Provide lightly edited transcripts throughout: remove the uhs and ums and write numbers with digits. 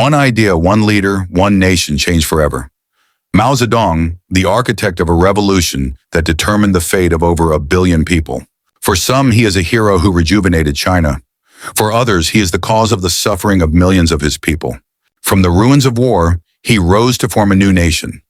One idea, one leader, one nation changed forever. Mao Zedong, the architect of a revolution that determined the fate of over 1 billion people. For some, he is a hero who rejuvenated China. For others, he is the cause of the suffering of millions of his people. From the ruins of war, he rose to form a new nation.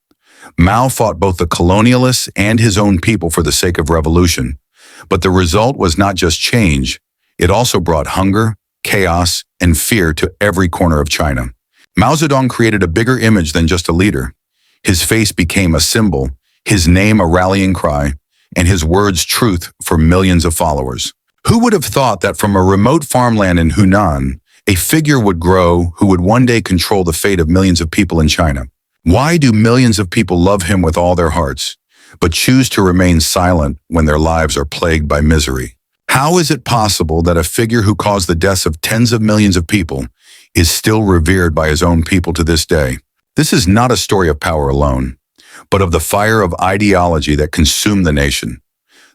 Mao fought both the colonialists and his own people for the sake of revolution. But the result was not just change, it also brought hunger, chaos, and fear to every corner of China. Mao Zedong created a bigger image than just a leader. His face became a symbol, his name a rallying cry, and his words truth for millions of followers. Who would have thought that from a remote farmland in Hunan, a figure would grow who would one day control the fate of millions of people in China? Why do millions of people love him with all their hearts, but choose to remain silent when their lives are plagued by misery? How is it possible that a figure who caused the deaths of tens of millions of people is still revered by his own people to this day? This is not a story of power alone, but of the fire of ideology that consumed the nation,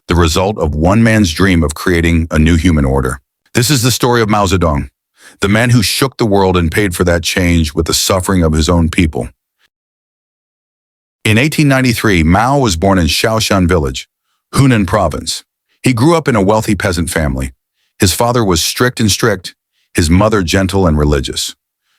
the result of one man's dream of creating a new human order. This is the story of Mao Zedong, the man who shook the world and paid for that change with the suffering of his own people. In 1893, Mao was born in Shaoshan village, Hunan province. He grew up in a wealthy peasant family. His father was strict, his mother gentle and religious.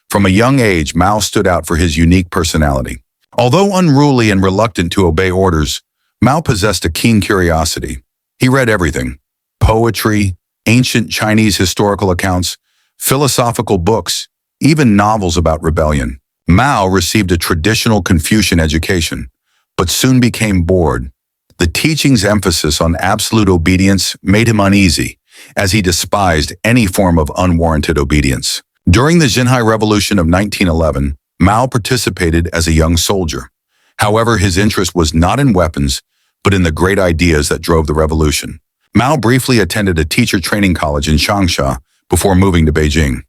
From a young age, Mao stood out for his unique personality. Although unruly and reluctant to obey orders, Mao possessed a keen curiosity. He read everything: poetry, ancient Chinese historical accounts, philosophical books, even novels about rebellion. Mao received a traditional Confucian education, but soon became bored. The teaching's emphasis on absolute obedience made him uneasy, as he despised any form of unwarranted obedience. During the Xinhai Revolution of 1911, Mao participated as a young soldier. However, his interest was not in weapons, but in the great ideas that drove the revolution. Mao briefly attended a teacher training college in Changsha before moving to Beijing.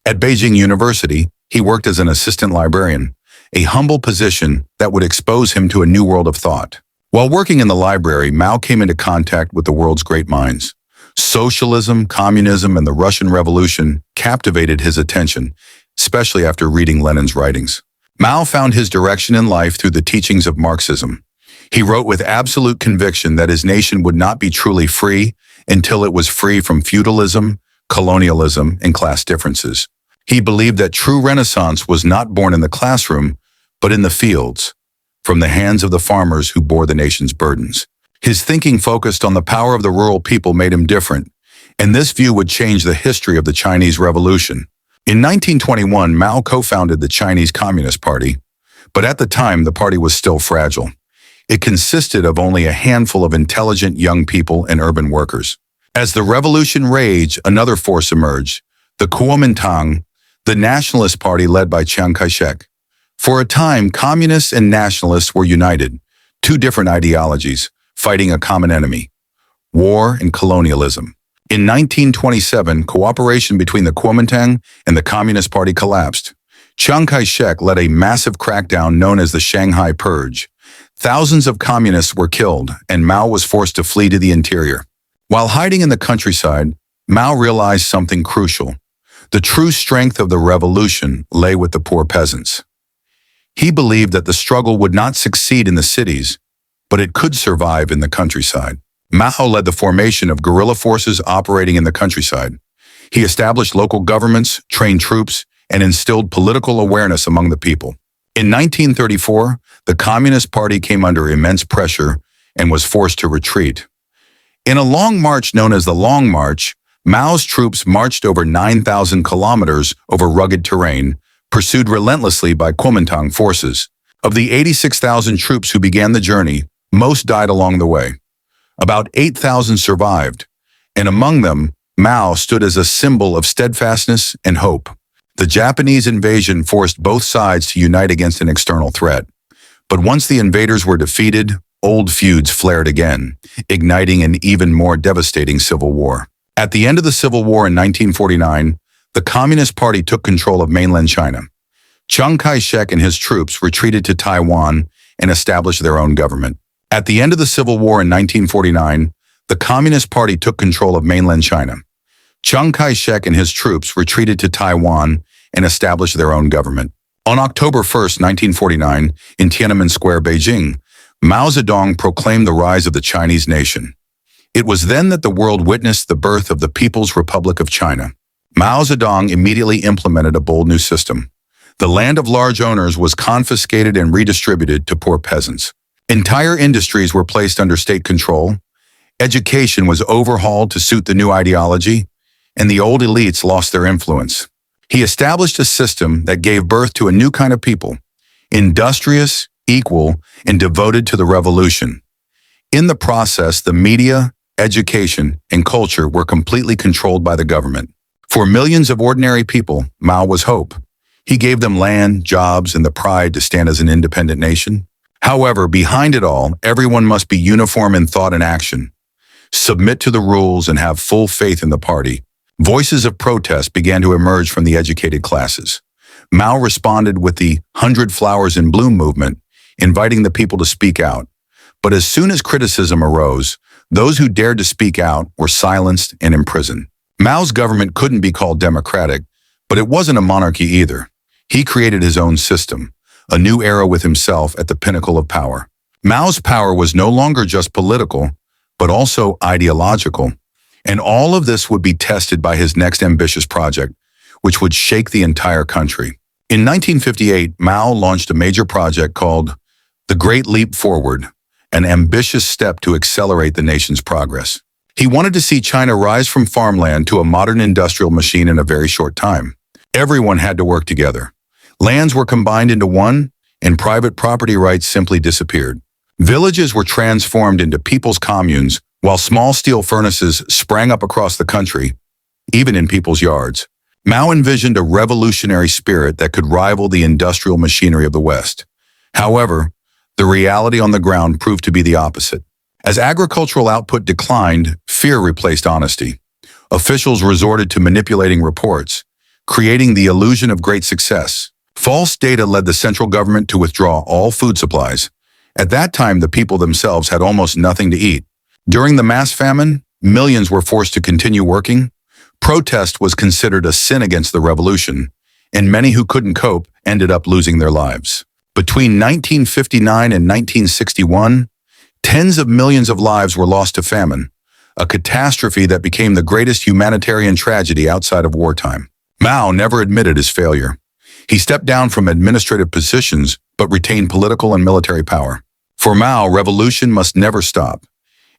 At Beijing University, he worked as an assistant librarian, a humble position that would expose him to a new world of thought. While working in the library, Mao came into contact with the world's great minds. Socialism, communism, and the Russian Revolution captivated his attention, especially after reading Lenin's writings. Mao found his direction in life through the teachings of Marxism. He wrote with absolute conviction that his nation would not be truly free until it was free from feudalism, colonialism, and class differences. He believed that true renaissance was not born in the classroom, but in the fields, from the hands of the farmers who bore the nation's burdens. His thinking focused on the power of the rural people made him different, and this view would change the history of the Chinese Revolution. In 1921, Mao co-founded the Chinese Communist Party, but at the time the party was still fragile. It consisted of only a handful of intelligent young people and urban workers. As the revolution raged, another force emerged, the Kuomintang, the Nationalist Party led by Chiang Kai-shek. For a time, communists and nationalists were united, two different ideologies, fighting a common enemy: war and colonialism. In 1927, cooperation between the Kuomintang and the Communist Party collapsed. Chiang Kai-shek led a massive crackdown known as the Shanghai Purge. Thousands of communists were killed, and Mao was forced to flee to the interior. While hiding in the countryside, Mao realized something crucial. The true strength of the revolution lay with the poor peasants. He believed that the struggle would not succeed in the cities, but it could survive in the countryside. Mao led the formation of guerrilla forces operating in the countryside. He established local governments, trained troops, and instilled political awareness among the people. In 1934, the Communist Party came under immense pressure and was forced to retreat. In a long march known as the Long March, Mao's troops marched over 9,000 kilometers over rugged terrain, pursued relentlessly by Kuomintang forces. Of the 86,000 troops who began the journey, most died along the way. About 8,000 survived, and among them, Mao stood as a symbol of steadfastness and hope. The Japanese invasion forced both sides to unite against an external threat. But once the invaders were defeated, old feuds flared again, igniting an even more devastating civil war. At the end of the Civil War in 1949, the Communist Party took control of mainland China. Chiang Kai-shek and his troops retreated to Taiwan and established their own government. At the end of the Civil War in 1949, the Communist Party took control of mainland China. Chiang Kai-shek and his troops retreated to Taiwan and establish their own government. On October 1st, 1949, in Tiananmen Square, Beijing, Mao Zedong proclaimed the rise of the Chinese nation. It was then that the world witnessed the birth of the People's Republic of China. Mao Zedong immediately implemented a bold new system. The land of large owners was confiscated and redistributed to poor peasants. Entire industries were placed under state control. Education was overhauled to suit the new ideology, and the old elites lost their influence. He established a system that gave birth to a new kind of people, industrious, equal, and devoted to the revolution. In the process, the media, education, and culture were completely controlled by the government. For millions of ordinary people, Mao was hope. He gave them land, jobs, and the pride to stand as an independent nation. However, behind it all, everyone must be uniform in thought and action, submit to the rules, and have full faith in the party. Voices of protest began to emerge from the educated classes. Mao responded with the 100 Flowers in Bloom movement, inviting the people to speak out. But as soon as criticism arose, those who dared to speak out were silenced and imprisoned. Mao's government couldn't be called democratic, but it wasn't a monarchy either. He created his own system, a new era with himself at the pinnacle of power. Mao's power was no longer just political, but also ideological. And all of this would be tested by his next ambitious project, which would shake the entire country. In 1958, Mao launched a major project called the Great Leap Forward, an ambitious step to accelerate the nation's progress. He wanted to see China rise from farmland to a modern industrial machine in a very short time. Everyone had to work together. Lands were combined into one, and private property rights simply disappeared. Villages were transformed into people's communes, while small steel furnaces sprang up across the country, even in people's yards. Mao envisioned a revolutionary spirit that could rival the industrial machinery of the West. However, the reality on the ground proved to be the opposite. As agricultural output declined, fear replaced honesty. Officials resorted to manipulating reports, creating the illusion of great success. False data led the central government to withdraw all food supplies. At that time, the people themselves had almost nothing to eat. During the mass famine, millions were forced to continue working. Protest was considered a sin against the revolution, and many who couldn't cope ended up losing their lives. Between 1959 and 1961, tens of millions of lives were lost to famine, a catastrophe that became the greatest humanitarian tragedy outside of wartime. Mao never admitted his failure. He stepped down from administrative positions but retained political and military power. For Mao, revolution must never stop.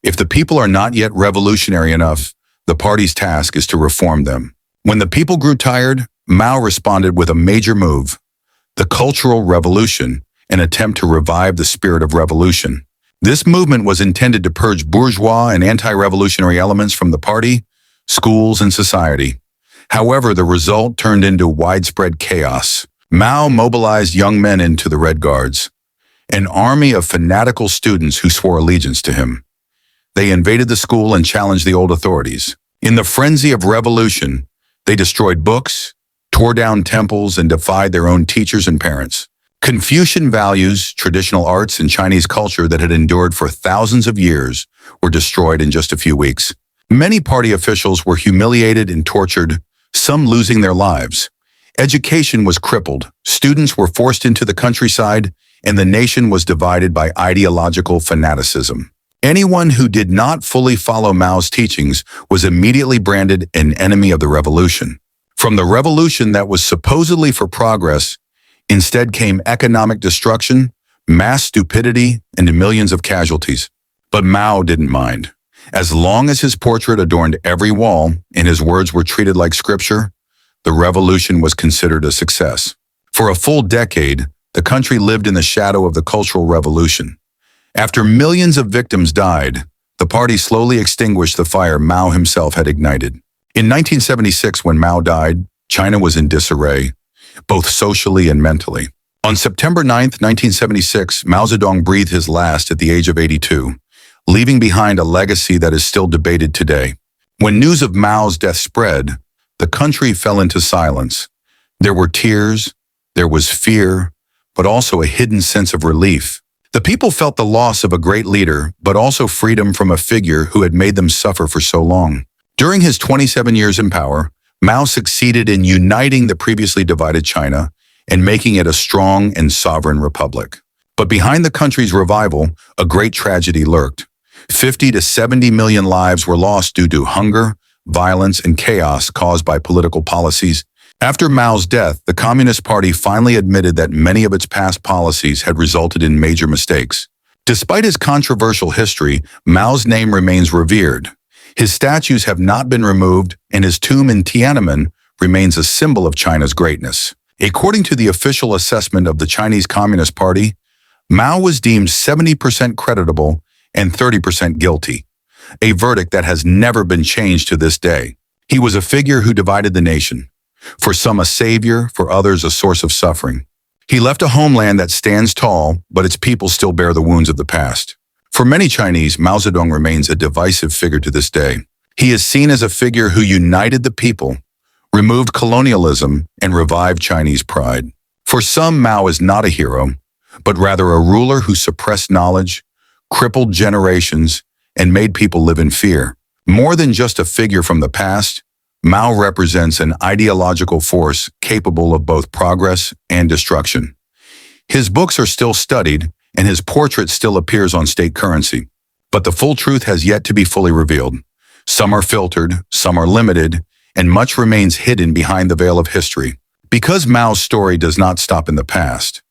If the people are not yet revolutionary enough, the party's task is to reform them. When the people grew tired, Mao responded with a major move, the Cultural Revolution, an attempt to revive the spirit of revolution. This movement was intended to purge bourgeois and anti-revolutionary elements from the party, schools, and society. However, the result turned into widespread chaos. Mao mobilized young men into the Red Guards, an army of fanatical students who swore allegiance to him. They invaded the school and challenged the old authorities. In the frenzy of revolution, they destroyed books, tore down temples, and defied their own teachers and parents. Confucian values, traditional arts, and Chinese culture that had endured for thousands of years were destroyed in just a few weeks. Many party officials were humiliated and tortured, some losing their lives. Education was crippled, students were forced into the countryside, and the nation was divided by ideological fanaticism. Anyone who did not fully follow Mao's teachings was immediately branded an enemy of the revolution. From the revolution that was supposedly for progress, instead came economic destruction, mass stupidity, and millions of casualties. But Mao didn't mind. As long as his portrait adorned every wall and his words were treated like scripture, the revolution was considered a success. For a full decade, the country lived in the shadow of the Cultural Revolution. After millions of victims died, the party slowly extinguished the fire Mao himself had ignited. In 1976, when Mao died, China was in disarray, both socially and mentally. On September 9, 1976, Mao Zedong breathed his last at the age of 82, leaving behind a legacy that is still debated today. When news of Mao's death spread, the country fell into silence. There were tears, there was fear, but also a hidden sense of relief. The people felt the loss of a great leader, but also freedom from a figure who had made them suffer for so long. During his 27 years in power, Mao succeeded in uniting the previously divided China and making it a strong and sovereign republic. But behind the country's revival, a great tragedy lurked. 50 to 70 million lives were lost due to hunger, violence, and chaos caused by political policies. After Mao's death, the Communist Party finally admitted that many of its past policies had resulted in major mistakes. Despite his controversial history, Mao's name remains revered. His statues have not been removed, and his tomb in Tiananmen remains a symbol of China's greatness. According to the official assessment of the Chinese Communist Party, Mao was deemed 70% creditable and 30% guilty, a verdict that has never been changed to this day. He was a figure who divided the nation. For some a savior, for others a source of suffering. He left a homeland that stands tall, but its people still bear the wounds of the past. For many Chinese, Mao Zedong remains a divisive figure to this day. He is seen as a figure who united the people, removed colonialism, and revived Chinese pride. For some, Mao is not a hero, but rather a ruler who suppressed knowledge, crippled generations, and made people live in fear. More than just a figure from the past, Mao represents an ideological force capable of both progress and destruction. His books are still studied, and his portrait still appears on state currency. But the full truth has yet to be fully revealed. Some are filtered, some are limited, and much remains hidden behind the veil of history. Because Mao's story does not stop in the past,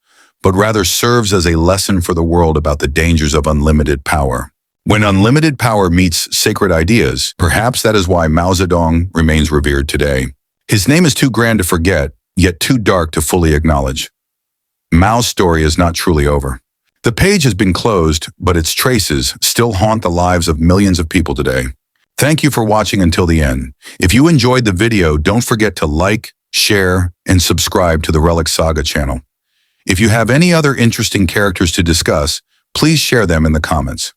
but rather serves as a lesson for the world about the dangers of unlimited power. When unlimited power meets sacred ideas, perhaps that is why Mao Zedong remains revered today. His name is too grand to forget, yet too dark to fully acknowledge. Mao's story is not truly over. The page has been closed, but its traces still haunt the lives of millions of people today. Thank you for watching until the end. If you enjoyed the video, don't forget to like, share, and subscribe to the Relic Saga channel. If you have any other interesting characters to discuss, please share them in the comments.